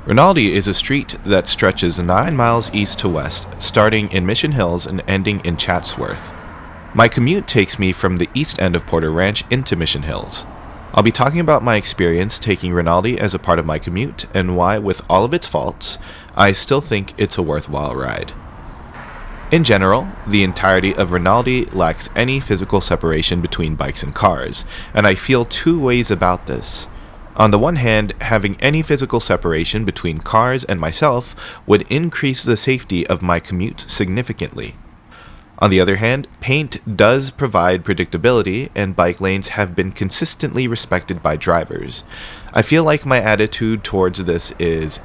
Rinaldi is a street that stretches 9 miles east to west, starting in Mission Hills and ending in Chatsworth. My commute takes me from the east end of Porter Ranch into Mission Hills. I'll be talking about my experience taking Rinaldi as a part of my commute and why, with all of its faults, I still think it's a worthwhile ride. In general, the entirety of Rinaldi lacks any physical separation between bikes and cars, and I feel two ways about this. On the one hand, having any physical separation between cars and myself would increase the safety of my commute significantly. On the other hand, paint does provide predictability, and bike lanes have been consistently respected by drivers. I feel like my attitude towards this is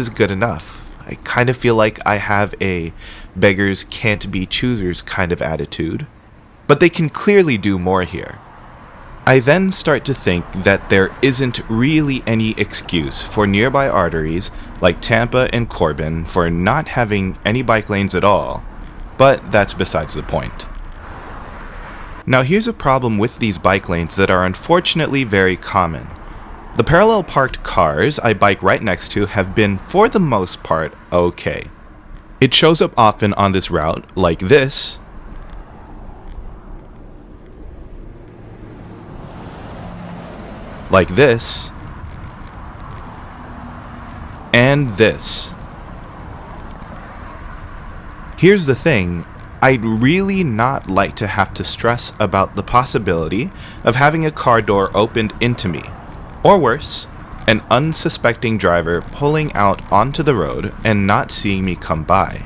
good enough. I kind of feel like I have a beggars can't be choosers kind of attitude, but they can clearly do more here. I then start to think that there isn't really any excuse for nearby arteries like Tampa and Corbin for not having any bike lanes at all, but that's besides the point. Now here's a problem with these bike lanes that are unfortunately very common. The parallel parked cars I bike right next to have been, for the most part, okay. It shows up often on this route, like this, like this, and this. Here's the thing, I'd really not like to have to stress about the possibility of having a car door opened into me, or worse, an unsuspecting driver pulling out onto the road and not seeing me come by.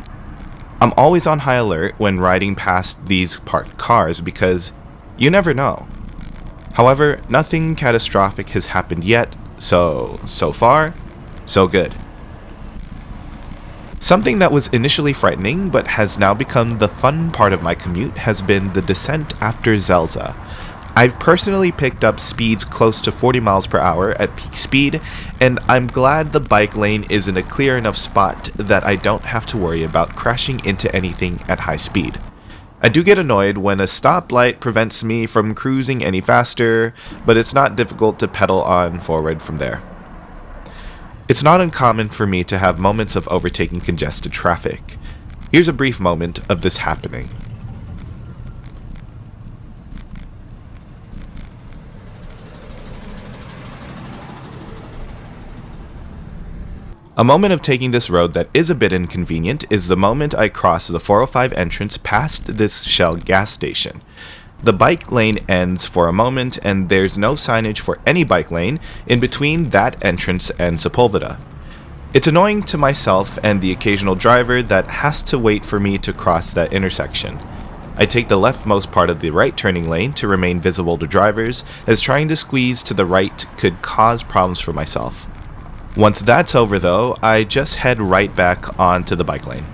I'm always on high alert when riding past these parked cars because you never know. However, nothing catastrophic has happened yet, so far, so good. Something that was initially frightening but has now become the fun part of my commute has been the descent after Zelza. I've personally picked up speeds close to 40 miles per hour at peak speed, and I'm glad the bike lane is in a clear enough spot that I don't have to worry about crashing into anything at high speed. I do get annoyed when a stoplight prevents me from cruising any faster, but it's not difficult to pedal on forward from there. It's not uncommon for me to have moments of overtaking congested traffic. Here's a brief moment of this happening. A moment of taking this road that is a bit inconvenient is the moment I cross the 405 entrance past this Shell gas station. The bike lane ends for a moment and there's no signage for any bike lane in between that entrance and Sepulveda. It's annoying to myself and the occasional driver that has to wait for me to cross that intersection. I take the leftmost part of the right turning lane to remain visible to drivers, as trying to squeeze to the right could cause problems for myself. Once that's over though, I just head right back onto the bike lane.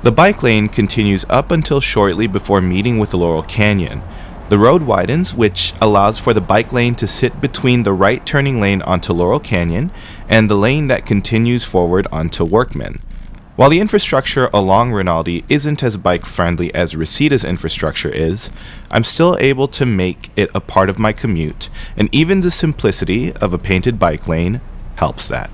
The bike lane continues up until shortly before meeting with Laurel Canyon. The road widens, which allows for the bike lane to sit between the right turning lane onto Laurel Canyon and the lane that continues forward onto Workman. While the infrastructure along Rinaldi isn't as bike-friendly as Resita's infrastructure is, I'm still able to make it a part of my commute, and even the simplicity of a painted bike lane helps that.